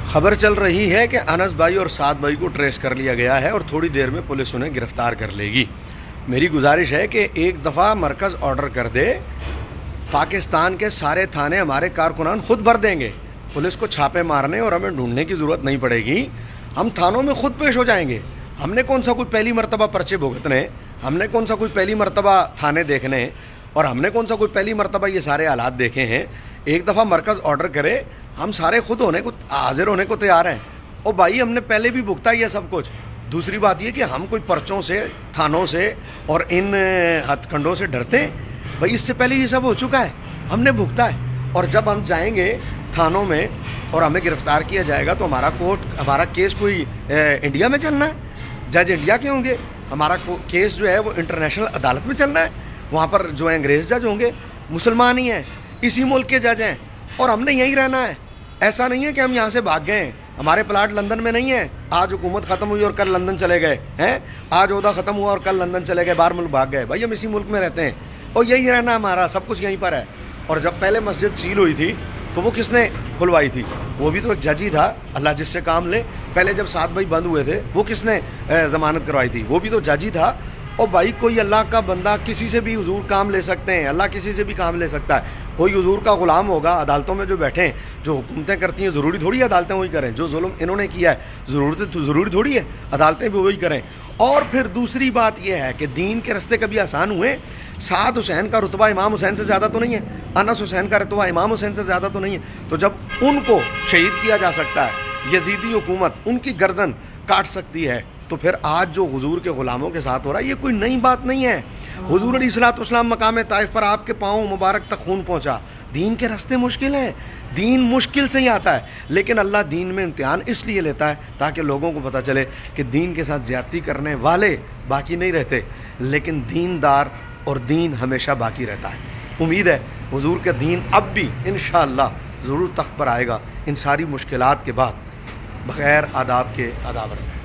خبر چل رہی ہے کہ انس بھائی اور سعد بھائی کو ٹریس کر لیا گیا ہے اور تھوڑی دیر میں پولیس انہیں گرفتار کر لے گی۔ میری گزارش ہے کہ ایک دفعہ مرکز آرڈر کر دے، پاکستان کے سارے تھانے ہمارے کارکنان خود بھر دیں گے، پولیس کو چھاپے مارنے اور ہمیں ڈھونڈنے کی ضرورت نہیں پڑے گی، ہم تھانوں میں خود پیش ہو جائیں گے۔ ہم نے کون سا کوئی پہلی مرتبہ پرچے بھگتنے، ہم نے کون سا کوئی پہلی مرتبہ تھانے دیکھنے، اور ہم نے کون سا کوئی پہلی مرتبہ یہ سارے حالات دیکھے ہیں۔ ایک دفعہ مرکز آرڈر کرے، ہم سارے خود ہونے کو حاضر ہونے کو تیار ہیں۔ اور بھائی ہم نے پہلے بھی بھگتا یہ سب کچھ۔ دوسری بات یہ کہ ہم کوئی پرچوں سے، تھانوں سے اور ان ہتھ کنڈوں سے ڈرتے ہیں؟ بھائی اس سے پہلے یہ سب ہو چکا ہے، ہم نے بھگتا ہے۔ اور جب ہم جائیں گے تھانوں میں اور ہمیں گرفتار کیا جائے گا تو ہمارا کیس کوئی انڈیا میں چلنا ہے، جج انڈیا کے ہوں گے، ہمارا کیس جو ہے وہ انٹرنیشنل عدالت میں چلنا ہے، وہاں پر جو انگریز جج ہوں گے مسلمان ہی ہیں، اسی ملک کے جج ہیں، اور ہم نے یہیں رہنا ہے۔ ایسا نہیں ہے کہ ہم یہاں سے بھاگ گئے ہیں، ہمارے پلاٹ لندن میں نہیں ہے، آج حکومت ختم ہوئی اور کل لندن چلے گئے ہیں، آج عہدہ ختم ہوا اور کل لندن چلے گئے، باہر ملک بھاگ گئے۔ بھائی ہم اسی ملک میں رہتے ہیں اور یہی رہنا ہمارا، سب کچھ یہیں پر ہے۔ اور جب پہلے مسجد سیل ہوئی تھی تو وہ کس نے کھلوائی تھی؟ وہ بھی تو ایک جج ہی تھا، اللہ جس سے کام لے۔ پہلے جب سعد بھائی بند ہوئے تھے وہ کس نے ضمانت کروائی تھی؟ وہ بھی تو جج ہی تھا۔ اور بھائی کوئی اللہ کا بندہ کسی سے بھی حضور کام لے سکتے ہیں، اللہ کسی سے بھی کام لے سکتا ہے۔ کوئی حضور کا غلام ہوگا عدالتوں میں جو بیٹھے ہیں، جو حکومتیں کرتی ہیں، ضروری تھوڑی ہے عدالتیں وہی کریں؟ جو ظلم انہوں نے کیا ہے ضروری تھوڑی ہے عدالتیں بھی وہی کریں۔ اور پھر دوسری بات یہ ہے کہ دین کے رستے کبھی آسان ہوئے؟ سعد حسین کا رتبہ امام حسین سے زیادہ تو نہیں ہے، انس حسین کا رتبہ امام حسین سے زیادہ تو نہیں ہے؟ تو جب ان کو شہید کیا جا سکتا ہے، یزیدی حکومت ان کی گردن کاٹ سکتی ہے، تو پھر آج جو حضور کے غلاموں کے ساتھ ہو رہا ہے یہ کوئی نئی بات نہیں ہے۔ حضور علیہ الصلوۃ والسلام مقام طائف پر آپ کے پاؤں مبارک تک خون پہنچا۔ دین کے راستے مشکل ہیں، دین مشکل سے ہی آتا ہے، لیکن اللہ دین میں امتحان اس لیے لیتا ہے تاکہ لوگوں کو پتہ چلے کہ دین کے ساتھ زیادتی کرنے والے باقی نہیں رہتے، لیکن دیندار اور دین ہمیشہ باقی رہتا ہے۔ امید ہے حضور کا دین اب بھی انشاءاللہ ضرور تخت پر آئے گا، ان ساری مشکلات کے بعد، بغیر آداب کے آداب رسے۔